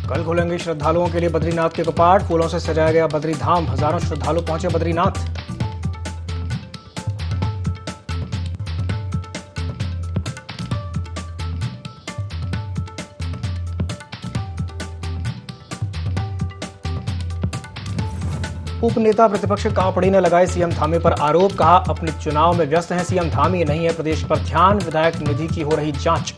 कल खुलेंगे श्रद्धालुओं के लिए बद्रीनाथ के कपाट। फूलों से सजाया गया बद्री धाम। हजारों श्रद्धालु पहुंचे बद्रीनाथ। उपनेता प्रतिपक्ष कापड़ी ने लगाए सीएम धामी पर आरोप। कहा, अपने चुनाव में व्यस्त हैं सीएम धामी, नहीं है प्रदेश पर ध्यान। विधायक निधि की हो रही जांच।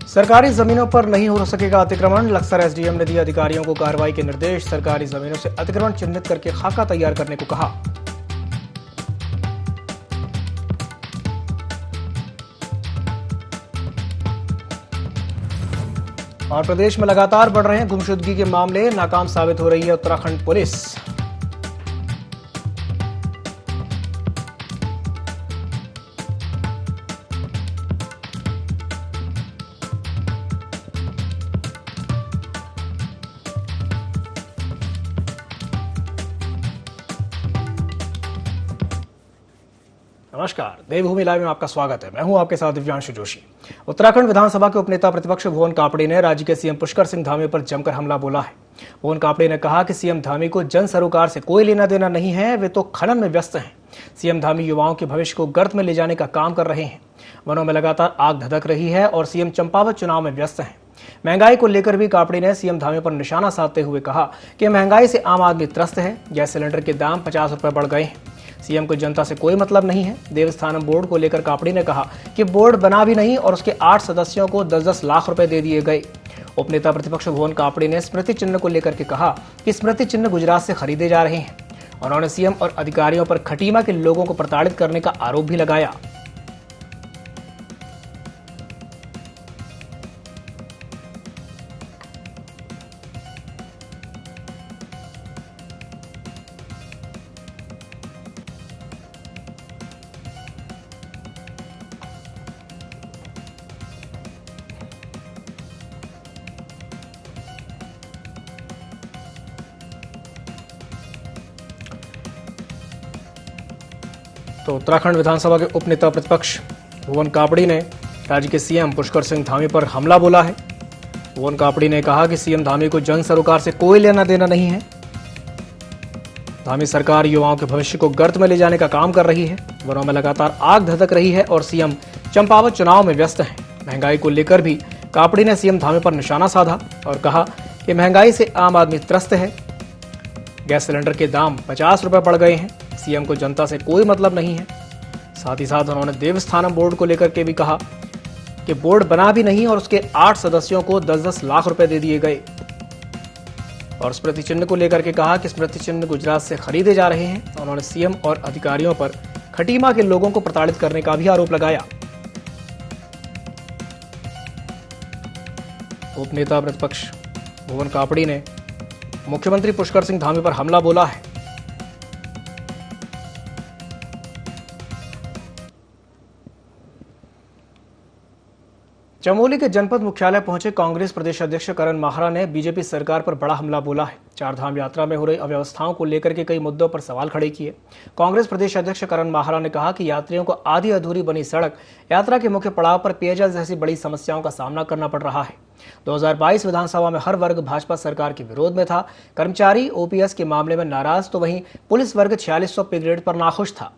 सरकारी जमीनों पर नहीं हो सकेगा अतिक्रमण। लक्सर एसडीएम ने दिए अधिकारियों को कार्रवाई के निर्देश। सरकारी जमीनों से अतिक्रमण चिन्हित करके खाका तैयार करने को कहा। और प्रदेश में लगातार बढ़ रहे हैं गुमशुदगी के मामले। नाकाम साबित हो रही है उत्तराखंड पुलिस। नमस्कार, देवभूमि लाइव में आपका स्वागत है। मैं हूं आपके साथ दिव्यांशु जोशी। उत्तराखंड विधानसभा के उपनेता प्रतिपक्ष भुवन कापड़ी ने राज्य के सीएम पुष्कर सिंह धामी पर जमकर हमला बोला है। भुवन कापड़ी ने कहा कि सीएम धामी को जन सरोकार से कोई लेना देना नहीं है, वे तो खनन में व्यस्त हैं। सीएम धामी युवाओं के भविष्य को गर्त में ले जाने का काम कर रहे हैं। वनों में लगातार आग धधक रही है और सीएम चंपावत चुनाव में व्यस्त हैं। महंगाई को लेकर भी कापड़ी ने सीएम धामी पर निशाना साधते हुए कहा कि महंगाई से आम आदमी त्रस्त है। गैस सिलेंडर के दाम 50 रुपए बढ़ गए हैं। सीएम को जनता से कोई मतलब नहीं है। देवस्थानम बोर्ड को लेकर कापड़ी ने कहा कि बोर्ड बना भी नहीं और उसके 8 सदस्यों को 10-10 लाख रुपए दे दिए गए। उपनेता प्रतिपक्ष भुवन कापड़ी ने स्मृति चिन्ह को लेकर के कहा कि स्मृति चिन्ह गुजरात से खरीदे जा रहे हैं। उन्होंने सीएम और अधिकारियों पर खटीमा के लोगों को प्रताड़ित करने का आरोप भी लगाया। तो उत्तराखंड विधानसभा के उपनेता प्रतिपक्ष भुवन कापड़ी ने राज्य के सीएम पुष्कर सिंह धामी पर हमला बोला है। भुवन कापड़ी ने कहा कि सीएम धामी को जन सरोकार से कोई लेना देना नहीं है। धामी सरकार युवाओं के भविष्य को गर्त में ले जाने का काम कर रही है। वनों में लगातार आग धधक रही है और सीएम चंपावत चुनाव में व्यस्त हैं। महंगाई को लेकर भी कापड़ी ने सीएम धामी पर निशाना साधा और कहा कि महंगाई से आम आदमी त्रस्त है। गैस सिलेंडर के दाम 50 रुपए बढ़ गए हैं। सीएम को जनता से कोई मतलब नहीं है। साथ ही साथ उन्होंने देवस्थानम बोर्ड को लेकर के भी कहा कि बोर्ड बना भी नहीं और उसके 8 सदस्यों को 10-10 लाख रुपए दे दिए गए। और स्मृति चिन्ह को लेकर के कहा कि स्मृति चिन्ह गुजरात से खरीदे जा रहे हैं। उन्होंने सीएम और अधिकारियों पर खटीमा के लोगों को प्रताड़ित करने का भी आरोप लगाया। उपनेता प्रतिपक्ष भुवन कापड़ी ने मुख्यमंत्री पुष्कर सिंह धामी पर हमला बोला है। चमोली के जनपद मुख्यालय पहुंचे कांग्रेस प्रदेश अध्यक्ष करण माहरा ने बीजेपी सरकार पर बड़ा हमला बोला है। चारधाम यात्रा में हो रही अव्यवस्थाओं को लेकर के कई मुद्दों पर सवाल खड़े किए। कांग्रेस प्रदेश अध्यक्ष करण माहरा ने कहा कि यात्रियों को आधी अधूरी बनी सड़क, यात्रा के मुख्य पड़ाव पर पेयजल जैसी बड़ी समस्याओं का सामना करना पड़ रहा है। 2022 विधानसभा में हर वर्ग भाजपा सरकार के विरोध में था। कर्मचारी ओपीएस के मामले में नाराज तो वहीं पुलिस वर्ग 4600 पे ग्रेड पर नाखुश था।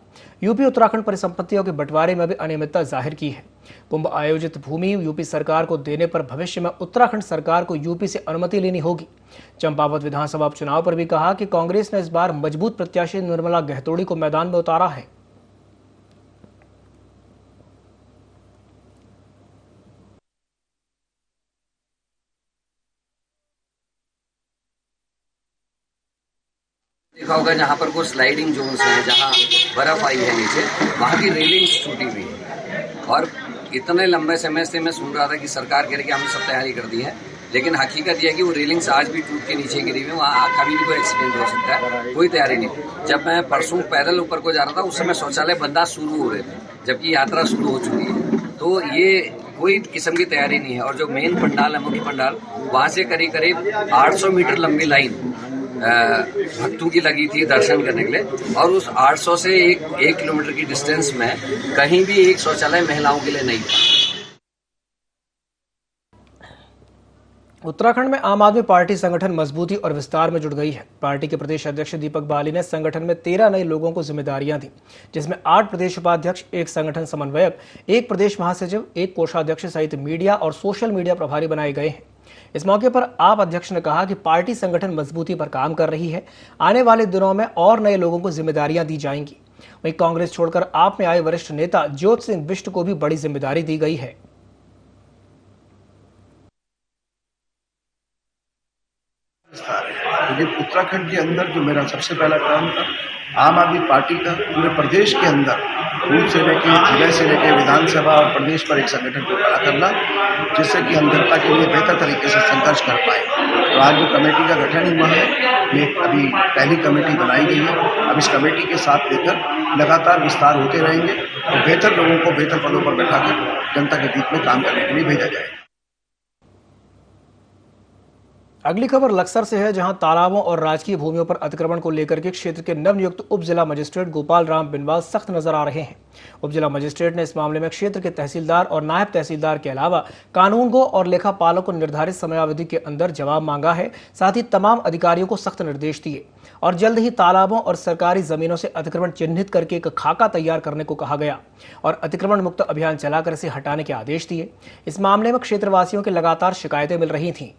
यूपी उत्तराखंड परिसंपत्तियों के बंटवारे में भी अनियमितता जाहिर की है। कुंभ आयोजित भूमि यूपी सरकार को देने पर भविष्य में उत्तराखंड सरकार को यूपी से अनुमति लेनी होगी। चंपावत विधानसभा उपचुनाव पर भी कहा कि कांग्रेस ने इस बार मजबूत प्रत्याशी निर्मला गहतोड़ी को मैदान में उतारा है। देखा होगा जहाँ पर कुछ स्लाइडिंग जोन्स हैं, जहाँ बर्फ आई है नीचे, वहाँ की रेलिंग्स टूटी हुई है। और इतने लंबे समय से मैं सुन रहा था कि सरकार कह रही कि हमने सब तैयारी कर दी है, लेकिन हकीकत यह है कि वो रेलिंग्स आज भी टूट के नीचे गिरी हुई है। वहाँ कभी भी कोई एक्सीडेंट हो सकता है, कोई तैयारी नहीं। जब मैं परसों पैदल ऊपर को जा रहा था उस समय शौचालय बनना शुरू हो रहे थे, जबकि यात्रा शुरू हो चुकी है। तो ये कोई किस्म की तैयारी नहीं है। और जो मेन पंडाल है, मुख्य पंडाल, वहाँ से करीब 800 मीटर लंबी लाइन भक्तों की लगी थी दर्शन करने के लिए, और उस 800 से 1 किलोमीटर की डिस्टेंस में कहीं भी एक शौचालय महिलाओं के लिए नहीं था। उत्तराखंड में आम आदमी पार्टी संगठन मजबूती और विस्तार में जुट गई है। पार्टी के प्रदेश अध्यक्ष दीपक बाली ने संगठन में 13 नए लोगों को जिम्मेदारियां दी, जिसमें 8 प्रदेश उपाध्यक्ष, 1 संगठन समन्वयक, 1 प्रदेश महासचिव, 1 कोषाध्यक्ष सहित मीडिया और सोशल मीडिया प्रभारी बनाए गए हैं। इस मौके पर आप अध्यक्ष ने कहा कि पार्टी संगठन मजबूती पर काम कर रही है। आने वाले दिनों में और नए लोगों को जिम्मेदारियां दी जाएंगी। वहीं कांग्रेस छोड़कर आप में आए वरिष्ठ नेता ज्योत सिंह बिष्ट को भी बड़ी जिम्मेदारी दी गई है। लेकिन उत्तराखंड के अंदर जो मेरा सबसे पहला काम था, आम आदमी पार्टी का पूरे प्रदेश के अंदर बूथ से लेकर जिले से लेकर विधानसभा और प्रदेश पर एक संगठन को खड़ा करना, जिससे कि हम जनता के लिए बेहतर तरीके से संघर्ष कर पाए। तो आज जो कमेटी का गठन हुआ है, ये अभी पहली कमेटी बनाई गई है। अब इस कमेटी के साथ लेकर लगातार विस्तार होते रहेंगे और बेहतर लोगों को बेहतर पदों पर बैठाकर जनता के बीच में काम करने के लिए भेजा जाएगा। अगली खबर लक्सर से है, जहां तालाबों और राजकीय भूमियों पर अतिक्रमण को लेकर के क्षेत्र के नवनियुक्त उप जिला मजिस्ट्रेट गोपाल राम बिनवाल सख्त नजर आ रहे हैं। उप जिला मजिस्ट्रेट ने इस मामले में क्षेत्र के तहसीलदार और नायब तहसीलदार के अलावा कानूनगो और लेखापालों को निर्धारित समयावधि के अंदर जवाब मांगा है। साथ ही तमाम अधिकारियों को सख्त निर्देश दिए और जल्द ही तालाबों और सरकारी जमीनों से अतिक्रमण चिन्हित करके एक खाका तैयार करने को कहा गया और अतिक्रमण मुक्त अभियान चलाकर इसे हटाने के आदेश दिए। इस मामले में क्षेत्रवासियों की लगातार शिकायतें मिल रही थीं।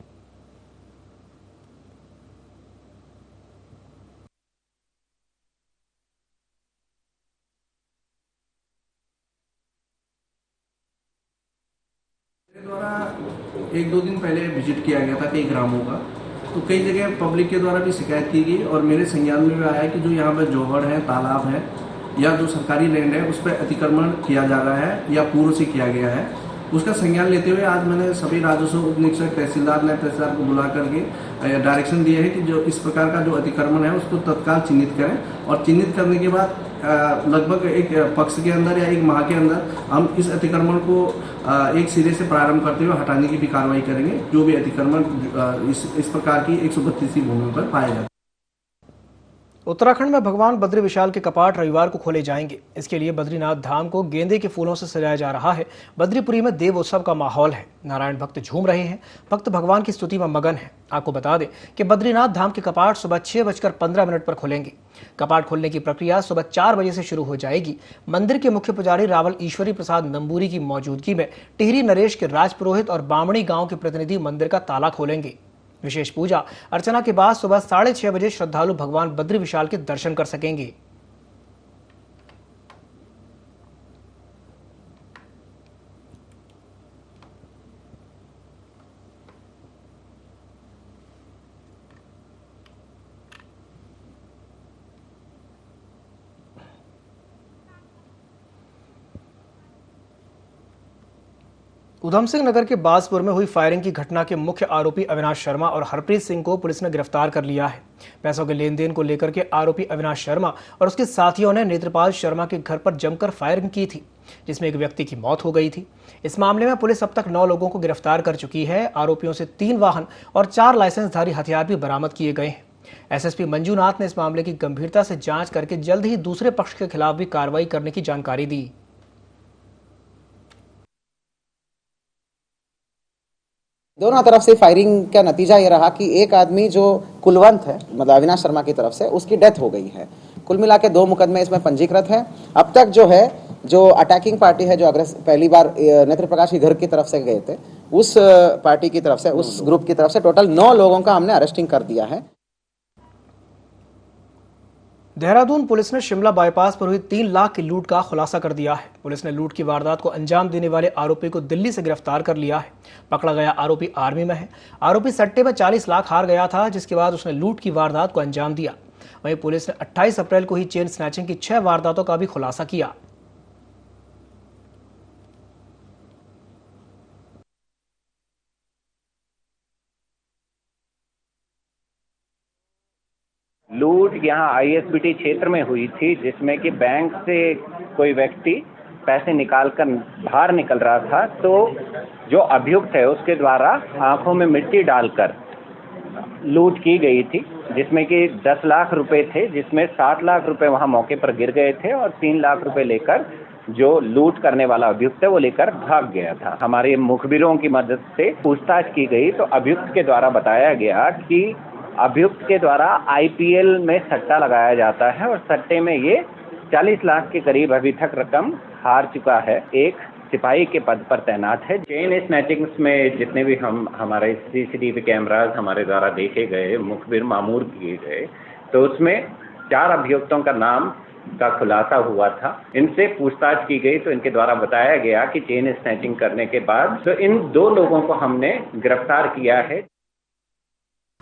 द्वारा 1-2 दिन पहले विजिट किया गया था कई ग्रामों का, तो कई जगह पब्लिक के द्वारा भी शिकायत की गई और मेरे संज्ञान में भी आया कि जो यहाँ पर जोहड़ है, तालाब है या जो सरकारी लैंड है उस पर अतिक्रमण किया जा रहा है या पूर्व से किया गया है। उसका संज्ञान लेते हुए आज मैंने सभी राजस्व उप निरीक्षक, तहसीलदार, नायब तहसीलदार को बुला करके डायरेक्शन दिए है कि जो इस प्रकार का जो अतिक्रमण है उसको तत्काल चिन्हित करें और चिन्हित करने के बाद लगभग एक पक्ष के अंदर या एक माह के अंदर हम इस अतिक्रमण को एक सिरे से प्रारंभ करते हुए हटाने की भी कार्रवाई करेंगे, जो भी अतिक्रमण इस प्रकार की 132 भूमियों पर पाया जाता है। उत्तराखंड में भगवान बद्री विशाल के कपाट रविवार को खोले जाएंगे। इसके लिए बद्रीनाथ धाम को गेंदे के फूलों से सजाया जा रहा है। बद्रीपुरी में देव उत्सव का माहौल है। नारायण भक्त झूम रहे हैं। भक्त भगवान की स्तुति में मगन है। आपको बता दें कि बद्रीनाथ धाम के कपाट सुबह 6:15 पर खुलेंगे। कपाट खोलने की प्रक्रिया सुबह 4 बजे से शुरू हो जाएगी। मंदिर के मुख्य पुजारी रावल ईश्वरी प्रसाद नंबूरी की मौजूदगी में टिहरी नरेश के राजपुरोहित और बामणी गांव के प्रतिनिधि मंदिर का ताला खोलेंगे। विशेष पूजा अर्चना के बाद सुबह 6:30 बजे श्रद्धालु भगवान बद्री विशाल के दर्शन कर सकेंगे। उधम सिंह नगर के बाजपुर में हुई फायरिंग की घटना के मुख्य आरोपी अविनाश शर्मा और हरप्रीत सिंह को पुलिस ने गिरफ्तार कर लिया है। पैसों के लेन देन को लेकर के आरोपी अविनाश शर्मा और उसके साथियों ने नेत्रपाल शर्मा के घर पर जमकर फायरिंग की थी, जिसमें एक व्यक्ति की मौत हो गई थी। इस मामले में पुलिस अब तक 9 लोगों को गिरफ्तार कर चुकी है। आरोपियों से 3 वाहन और 4 लाइसेंसधारी हथियार भी बरामद किए गए हैं। एसएसपी मंजूनाथ ने इस मामले की गंभीरता से जांच करके जल्द ही दूसरे पक्ष के खिलाफ भी कार्रवाई करने की जानकारी दी। दोनों तरफ से फायरिंग का नतीजा ये रहा कि एक आदमी जो कुलवंत है, मतलब अविनाश शर्मा की तरफ से, उसकी डेथ हो गई है। कुल मिला के 2 मुकदमे इसमें पंजीकृत है। अब तक जो अटैकिंग पार्टी है, जो पहली बार नेत्र प्रकाश के घर की तरफ से गए थे, उस पार्टी की तरफ से, उस ग्रुप की तरफ से टोटल 9 लोगों का हमने अरेस्टिंग कर दिया है। देहरादून पुलिस ने शिमला बाईपास पर हुई 3 लाख की लूट का खुलासा कर दिया है। पुलिस ने लूट की वारदात को अंजाम देने वाले आरोपी को दिल्ली से गिरफ्तार कर लिया है। पकड़ा गया आरोपी आर्मी में है। आरोपी सट्टे में 40 लाख हार गया था, जिसके बाद उसने लूट की वारदात को अंजाम दिया। वहीं पुलिस ने 28 अप्रैल को ही चेन स्नैचिंग की 6 वारदातों का भी खुलासा किया। लूट यहाँ आईएसबीटी क्षेत्र में हुई थी, जिसमें कि बैंक से कोई व्यक्ति पैसे निकालकर बाहर निकल रहा था, तो जो अभियुक्त है उसके द्वारा आंखों में मिट्टी डालकर लूट की गई थी, जिसमें कि 10 लाख रुपए थे, जिसमें 7 लाख रुपए वहां मौके पर गिर गए थे और 3 लाख रुपए लेकर जो लूट करने वाला अभियुक्त है वो लेकर भाग गया था। हमारे मुखबिरों की मदद से पूछताछ की गई तो अभियुक्त के द्वारा बताया गया कि अभियुक्त के द्वारा आईपीएल में सट्टा लगाया जाता है और सट्टे में ये 40 लाख के करीब अभी तक रकम हार चुका है। एक सिपाही के पद पर तैनात है। चेन स्नैचिंग्स में जितने भी हमारे सीसीटीवी कैमरास हमारे द्वारा देखे गए, मुखबिर मामूर किए गए, तो उसमें 4 अभियुक्तों का नाम का खुलासा हुआ था। इनसे पूछताछ की गई तो इनके द्वारा बताया गया कि चेन स्नैचिंग करने के बाद तो इन 2 लोगों को हमने गिरफ्तार किया है।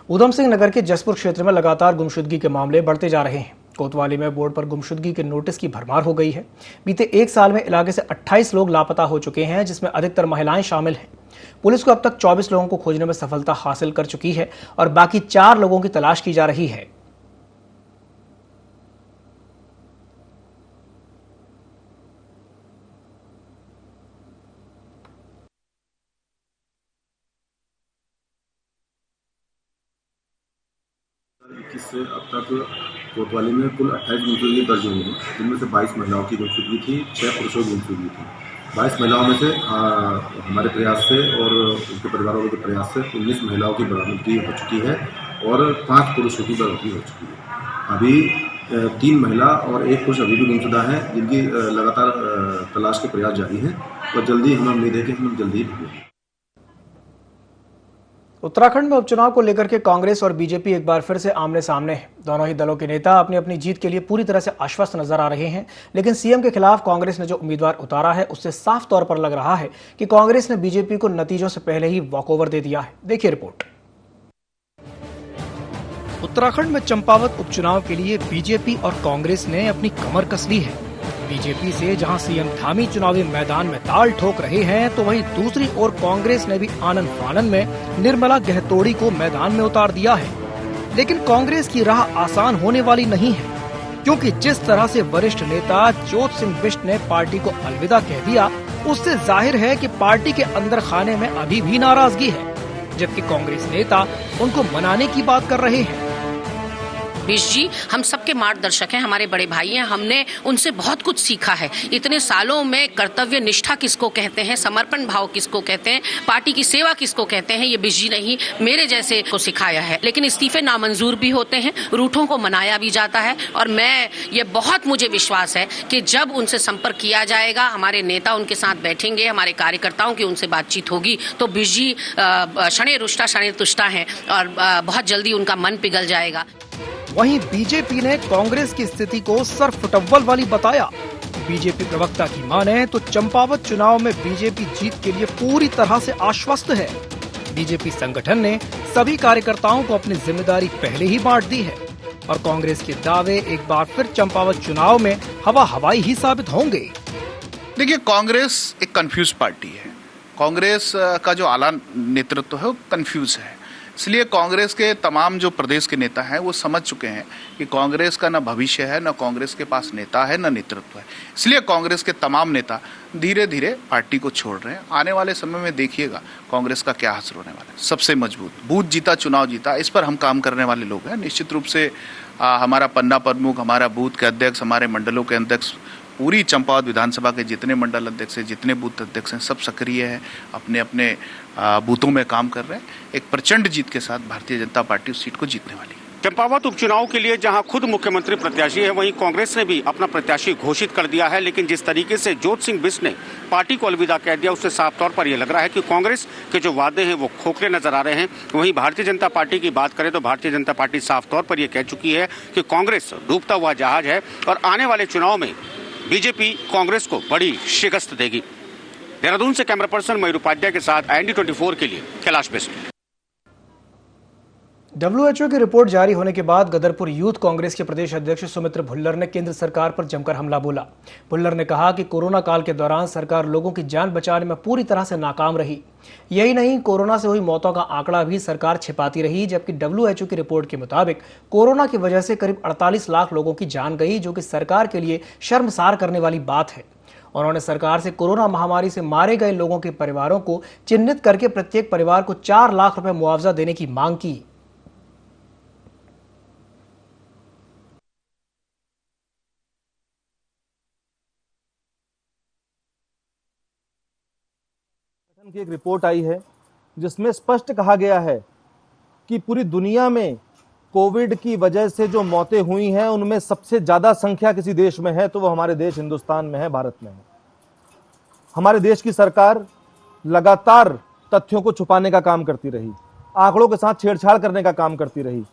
ऊधम सिंह नगर के जसपुर क्षेत्र में लगातार गुमशुदगी के मामले बढ़ते जा रहे हैं। कोतवाली में बोर्ड पर गुमशुदगी के नोटिस की भरमार हो गई है। बीते 1 साल में इलाके से 28 लोग लापता हो चुके हैं, जिसमें अधिकतर महिलाएं शामिल हैं। पुलिस को अब तक 24 लोगों को खोजने में सफलता हासिल कर चुकी है और बाकी 4 लोगों की तलाश की जा रही है। से अब तक कोतवाली में कुल 28 गुमशुदगी दर्ज हुई है, जिनमें से 22 महिलाओं की गुमशुदगी थी, 6 पुरुषों की गुमशुदगी थी। 22 महिलाओं में से हमारे प्रयास से और उनके परिवारों के प्रयास से 19 महिलाओं की बरामदगी हो चुकी है और 5 पुरुषों की बरामदगी हो चुकी है। अभी 3 महिला और 1 पुरुष अभी भी गुमशुदा है, जिनकी लगातार तलाश के प्रयास जारी हैं और जल्दी हमें उम्मीद है कि हम जल्दी ही ढूंढेंगे। उत्तराखंड में उपचुनाव को लेकर के कांग्रेस और बीजेपी एक बार फिर से आमने सामने हैं। दोनों ही दलों के नेता अपनी अपनी जीत के लिए पूरी तरह से आश्वस्त नजर आ रहे हैं, लेकिन सीएम के खिलाफ कांग्रेस ने जो उम्मीदवार उतारा है उससे साफ तौर पर लग रहा है कि कांग्रेस ने बीजेपी को नतीजों से पहले ही वॉकओवर दे दिया है। देखिए रिपोर्ट। उत्तराखंड में चंपावत उपचुनाव के लिए बीजेपी और कांग्रेस ने अपनी कमर कस ली है। बीजेपी से जहां सीएम धामी चुनावी मैदान में ताल ठोक रहे हैं, तो वहीं दूसरी ओर कांग्रेस ने भी आनन फानन में निर्मला गहतोड़ी को मैदान में उतार दिया है। लेकिन कांग्रेस की राह आसान होने वाली नहीं है, क्योंकि जिस तरह से वरिष्ठ नेता जोत सिंह बिष्ट ने पार्टी को अलविदा कह दिया, उससे जाहिर है कि पार्टी के अंदर खाने में अभी भी नाराजगी है, जबकि कांग्रेस नेता उनको मनाने की बात कर रहे हैं। बिष्ट जी हम सबके मार्गदर्शक हैं, हमारे बड़े भाई हैं, हमने उनसे बहुत कुछ सीखा है। इतने सालों में कर्तव्य निष्ठा किसको कहते हैं, समर्पण भाव किसको कहते हैं, पार्टी की सेवा किसको कहते हैं, ये बिष्ट जी ने ही मेरे जैसे को सिखाया है। लेकिन इस्तीफे नामंजूर भी होते हैं, रूठों को मनाया भी जाता है और ये बहुत मुझे विश्वास है कि जब उनसे संपर्क किया जाएगा, हमारे नेता उनके साथ बैठेंगे, हमारे कार्यकर्ताओं की उनसे बातचीत होगी, तो बिष्ट जी शने रुष्टा शने तुष्टा हैं और बहुत जल्दी उनका मन पिघल जाएगा। वहीं बीजेपी ने कांग्रेस की स्थिति को सरफुटव्वल वाली बताया। बीजेपी प्रवक्ता की माने तो चंपावत चुनाव में बीजेपी जीत के लिए पूरी तरह से आश्वस्त है। बीजेपी संगठन ने सभी कार्यकर्ताओं को अपनी जिम्मेदारी पहले ही बांट दी है और कांग्रेस के दावे एक बार फिर चंपावत चुनाव में हवाई ही साबित होंगे। देखिए, कांग्रेस एक कंफ्यूज पार्टी है। कांग्रेस का जो आला नेतृत्व है वो कंफ्यूज है, इसलिए कांग्रेस के तमाम जो प्रदेश के नेता हैं वो समझ चुके हैं कि कांग्रेस का न भविष्य है, न कांग्रेस के पास नेता है, न नेतृत्व है। इसलिए कांग्रेस के तमाम नेता धीरे धीरे पार्टी को छोड़ रहे हैं। आने वाले समय में देखिएगा कांग्रेस का क्या हासिल होने वाला है। सबसे मजबूत बूथ जीता चुनाव जीता, इस पर हम काम करने वाले लोग हैं। निश्चित रूप से हमारा पन्ना प्रमुख, हमारा बूथ के अध्यक्ष, हमारे मंडलों के अध्यक्ष, पूरी चंपावत विधानसभा के जितने मंडल अध्यक्ष हैं, जितने बूथ अध्यक्ष हैं, सब सक्रिय हैं, अपने अपने बूथों में काम कर रहे हैं। एक प्रचंड जीत के साथ भारतीय जनता पार्टी उस सीट को जीतने वाली है। चंपावत उपचुनाव के लिए जहां खुद मुख्यमंत्री प्रत्याशी है, वहीं कांग्रेस ने भी अपना प्रत्याशी घोषित कर दिया है। लेकिन जिस तरीके से जोत सिंह बिष्ट ने पार्टी को अलविदा कह दिया, उससे साफ तौर पर यह लग रहा है कि कांग्रेस के जो वादे हैं वो खोखले नजर आ रहे हैं। वहीं भारतीय जनता पार्टी की बात करें तो भारतीय जनता पार्टी साफ तौर पर यह कह चुकी है कि कांग्रेस डूबता हुआ जहाज है और आने वाले चुनाव में बीजेपी कांग्रेस को बड़ी शिकस्त देगी। देहरादून से कैमरा पर्सन मयूर उपाध्याय के साथ IND24 के लिए कैलाश बिष्ट। WHO की रिपोर्ट जारी होने के बाद गदरपुर यूथ कांग्रेस के प्रदेश अध्यक्ष सुमित्र भुल्लर ने केंद्र सरकार पर जमकर हमला बोला। भुल्लर ने कहा कि कोरोना काल के दौरान सरकार लोगों की जान बचाने में पूरी तरह से नाकाम रही। यही नहीं, कोरोना से हुई मौतों का आंकड़ा भी सरकार छिपाती रही, जबकि WHO की रिपोर्ट के मुताबिक कोरोना की वजह से करीब 48 लाख लोगों की जान गई, जो कि सरकार के लिए शर्मसार करने वाली बात है। उन्होंने सरकार से कोरोना महामारी से मारे गए लोगों के परिवारों को चिन्हित करके प्रत्येक परिवार को 4 लाख रुपए मुआवजा देने की मांग की। की एक रिपोर्ट आई है जिसमें स्पष्ट कहा गया है कि पूरी दुनिया में कोविड की वजह से जो मौतें हुई हैं उनमें सबसे ज्यादा संख्या किसी देश में है तो वो हमारे देश हिंदुस्तान में है, भारत में है। हमारे देश की सरकार लगातार तथ्यों को छुपाने का काम करती रही, आंकड़ों के साथ छेड़छाड़ करने का काम करती रही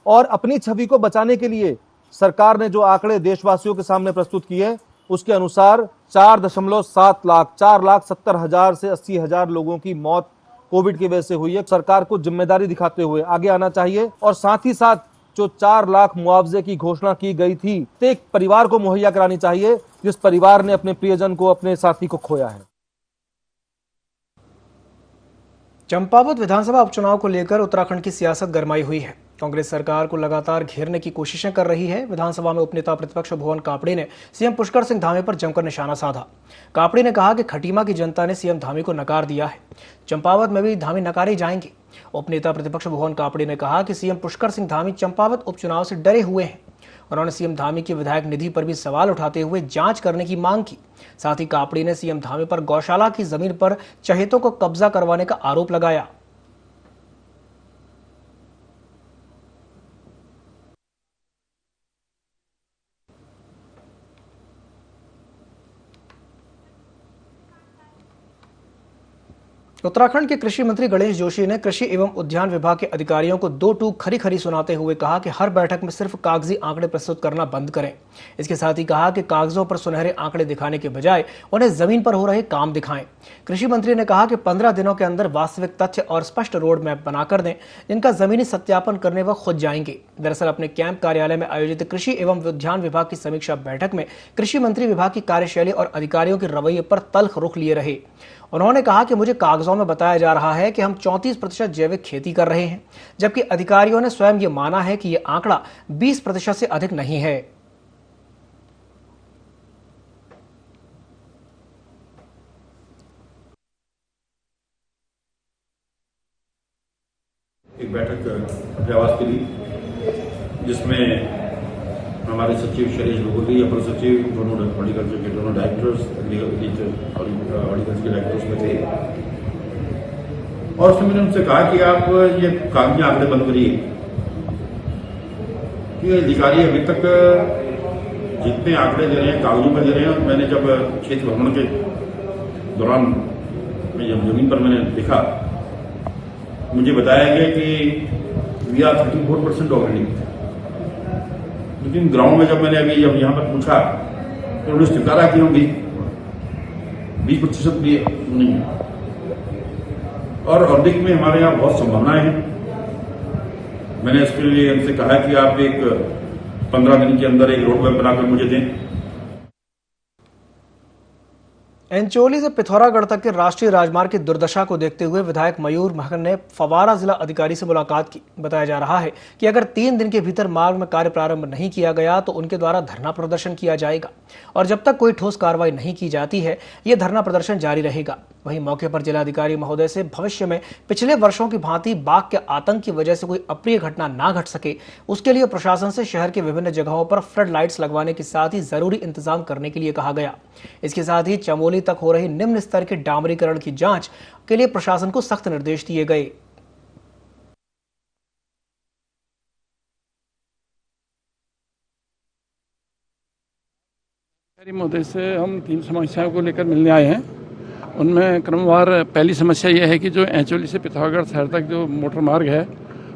और अपनी छवि को बचाने के लिए सरकार ने जो आंकड़े देशवासियों के सामने प्रस्तुत किए उसके अनुसार 4.7 लाख 4,70,000 से 80,000 लोगों की मौत कोविड की वजह से हुई है। सरकार को जिम्मेदारी दिखाते हुए आगे आना चाहिए और साथ ही साथ जो 4 लाख मुआवजे की घोषणा की गई थी प्रत्येक परिवार को मुहैया करानी चाहिए जिस परिवार ने अपने प्रियजन को, अपने साथी को खोया है। चंपावत विधानसभा उपचुनाव को लेकर उत्तराखंड की सियासत गरमाई हुई है। कांग्रेस सरकार को लगातार घेरने की कोशिशें कर रही है। विधानसभा में उपनेता प्रतिपक्ष भुवन कापड़ी ने सीएम पुष्कर सिंह धामी पर जमकर निशाना साधा। कापड़ी ने कहा कि खटीमा की जनता ने सीएम धामी को नकार दिया है, चंपावत में भी धामी नकारे जाएंगे। उपनेता प्रतिपक्ष भुवन कापड़ी ने कहा कि सीएम पुष्कर सिंह धामी चंपावत उपचुनाव से डरे हुए हैं। उन्होंने सीएम धामी की विधायक निधि पर भी सवाल उठाते हुए जांच करने की मांग की। साथ ही कापड़ी ने सीएम धामी पर गौशाला की जमीन पर चहेतों को कब्जा करवाने का आरोप लगाया। उत्तराखंड के कृषि मंत्री गणेश जोशी ने कृषि एवं उद्यान विभाग के अधिकारियों को 2 टूक खरी सुनाते हुए कहा कि हर बैठक में सिर्फ कागजी आंकड़े प्रस्तुत करना बंद करें। इसके साथ ही कहा कि कागजों पर सुनहरे आंकड़े दिखाने के बजाय उन्हें जमीन पर हो रहे काम दिखाएं। कृषि मंत्री ने कहा कि 15 दिनों के अंदर वास्तविक तथ्य और स्पष्ट रोड मैप बनाकर दें जिनका जमीनी सत्यापन करने वह खुद जाएंगे। दरअसल अपने कैंप कार्यालय में आयोजित कृषि एवं उद्यान विभाग की समीक्षा बैठक में कृषि मंत्री विभाग की कार्यशैली और अधिकारियों के रवैये पर तल्ख रुख लिए रहे। उन्होंने कहा कि मुझे कागजों में बताया जा रहा है कि हम 34% जैविक खेती कर रहे हैं, जबकि अधिकारियों ने स्वयं ये माना है कि ये आंकड़ा 20% से अधिक नहीं है। एक बैठक प्रयास की थी जिसमें हमारे सचिव शैलेश भगोती, अपर सचिव, दोनों हॉर्टिकल्चर के दोनों डायरेक्टर्स, हॉर्टिकल्चर के डायरेक्टर्स में थे और उसमें मैंने उनसे कहा कि आप ये कागजी आंकड़े बंद करिए कि अधिकारी अभी तक जितने आंकड़े दे रहे हैं कागजों पर दे रहे हैं। मैंने जब क्षेत्र भ्रमण के दौरान मैं जब जमीन पर मैंने देखा, मुझे बताया गया कि वी आर 34% ऑलरेडी, लेकिन ग्राउंड में जब मैंने अभी जब यहाँ पर पूछा तो उन्होंने स्वीकारा कि हम 20% भी नहीं है और अधिक में हमारे यहाँ बहुत संभावनाएं हैं। मैंने इसके लिए उनसे कहा कि आप एक 15 दिन के अंदर एक रोड मैप बनाकर मुझे दें। एंचोली से पिथौरागढ़ तक के राष्ट्रीय राजमार्ग की दुर्दशा को देखते हुए विधायक मयूर महर ने फवारा जिला अधिकारी से मुलाकात की। बताया जा रहा है कि अगर 3 दिन के भीतर मार्ग में कार्य प्रारंभ नहीं किया गया तो उनके द्वारा धरना प्रदर्शन किया जाएगा और जब तक कोई ठोस कार्रवाई नहीं की जाती है यह धरना प्रदर्शन जारी रहेगा। वहीं मौके पर जिलाधिकारी महोदय से भविष्य में पिछले वर्षों की भांति बाघ के आतंक की वजह से कोई अप्रिय घटना ना घट सके उसके लिए प्रशासन से शहर के विभिन्न जगहों पर फ्लड लाइट्स लगवाने के साथ ही जरूरी इंतजाम करने के लिए कहा गया। इसके साथ ही चमोली तक हो रही निम्न स्तर के डामरीकरण की जांच के लिए प्रशासन को सख्त निर्देश दिए गए। महोदय से हम 3 समस्याओं को लेकर मिलने आए हैं। उनमें क्रमवार पहली समस्या यह है कि जो एंचोली से पिथौरागढ़ शहर तक जो मोटर मार्ग है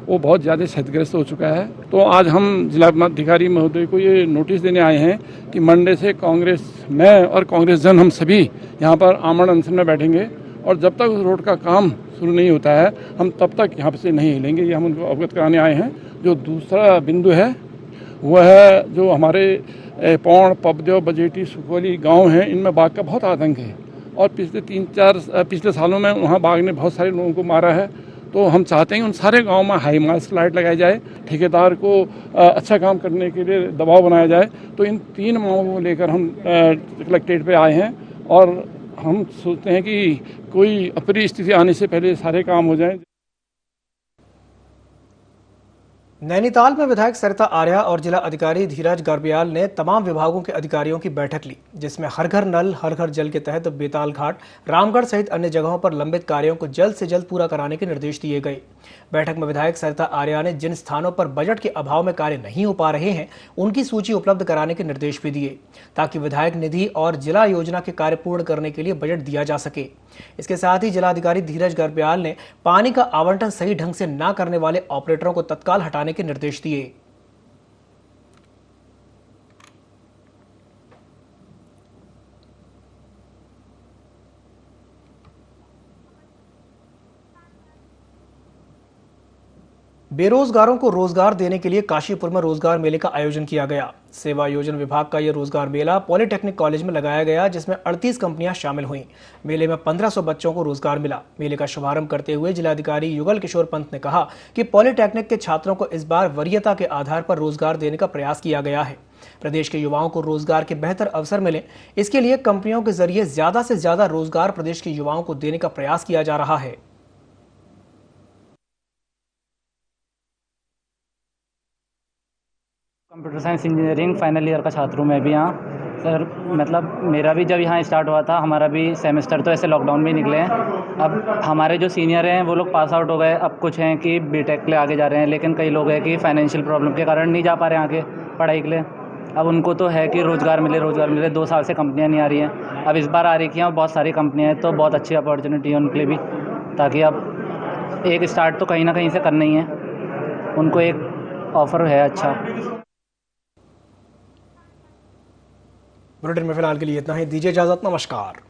वो बहुत ज़्यादा क्षतिग्रस्त हो चुका है। तो आज हम जिलाधिकारी महोदय को ये नोटिस देने आए हैं कि मंडे से कांग्रेस, मैं और कांग्रेस जन हम सभी यहाँ पर आमरण अनशन में बैठेंगे और जब तक उस रोड का काम शुरू नहीं होता है हम तब तक यहाँ से नहीं हिलेंगे। ये हम उनको अवगत कराने आए हैं। जो दूसरा बिंदु है वह है जो हमारे पौड़, पबदेव, बजेटी, सुखोली गाँव हैं, इनमें बाघ का बहुत आतंक है और पिछले सालों में वहाँ बाघ ने बहुत सारे लोगों को मारा है। तो हम चाहते हैं उन सारे गांव में हाई मास्क लाइट लगाई जाए, ठेकेदार को अच्छा काम करने के लिए दबाव बनाया जाए। तो इन 3 मांगों को लेकर हम कलेक्ट्रेट पे आए हैं और हम सोचते हैं कि कोई अप्रिय स्थिति आने से पहले सारे काम हो जाएं। नैनीताल में विधायक सरिता आर्या और जिला अधिकारी धीरज गर्ब्याल ने तमाम विभागों के अधिकारियों की बैठक ली, जिसमें हर घर नल हर घर जल के तहत बेताल घाट, रामगढ़ सहित अन्य जगहों पर लंबित कार्यों को जल्द से जल्द पूरा कराने के निर्देश दिए गए। बैठक में विधायक सरिता आर्या ने जिन स्थानों पर बजट के अभाव में कार्य नहीं हो पा रहे हैं उनकी सूची उपलब्ध कराने के निर्देश भी दिए, ताकि विधायक निधि और जिला योजना के कार्य पूर्ण करने के लिए बजट दिया जा सके। इसके साथ ही जिलाधिकारी धीरज गर्ब्याल ने पानी का आवंटन सही ढंग से न करने वाले ऑपरेटरों को तत्काल हटाने के निर्देश दिए। बेरोजगारों को रोजगार देने के लिए काशीपुर में रोजगार मेले का आयोजन किया गया। सेवा योजन विभाग का यह रोजगार मेला पॉलिटेक्निक कॉलेज में लगाया गया, जिसमें 38 कंपनियां शामिल हुईं। मेले में 1500 बच्चों को रोजगार मिला। मेले का शुभारंभ करते हुए जिलाधिकारी युगल किशोर पंत ने कहा कि पॉलिटेक्निक के छात्रों को इस बार वरीयता के आधार पर रोजगार देने का प्रयास किया गया है। प्रदेश के युवाओं को रोजगार के बेहतर अवसर मिले, इसके लिए कंपनियों के जरिए ज्यादा से ज्यादा रोजगार प्रदेश के युवाओं को देने का प्रयास किया जा रहा है। Computer science engineering final year का छात्र हूँ मैं भी यहाँ सर। मतलब मेरा भी जब यहाँ स्टार्ट हुआ था, हमारा भी सेमेस्टर तो ऐसे लॉकडाउन में निकले हैं। अब हमारे जो सीनियर हैं वो लोग पास आउट हो गए, अब कुछ हैं कि बीटेक के लिए आगे जा रहे हैं, लेकिन कई लोग हैं कि फाइनेंशियल प्रॉब्लम के कारण नहीं जा पा रहे हैं आगे पढ़ाई के लिए। अब उनको तो है कि रोज़गार मिले। 2 साल से कंपनियाँ नहीं आ रही हैं, अब इस बार आ रही हैं और बहुत सारी कंपनियाँ हैं, तो बहुत अच्छी अपॉर्चुनिटी है उनके लिए भी, ताकि अब एक स्टार्ट तो कहीं ना कहीं से करना ही है, उनको एक ऑफर है अच्छा। बुलेटिन में फिलहाल के लिए इतना ही, दीजिए इजाजत, नमस्कार।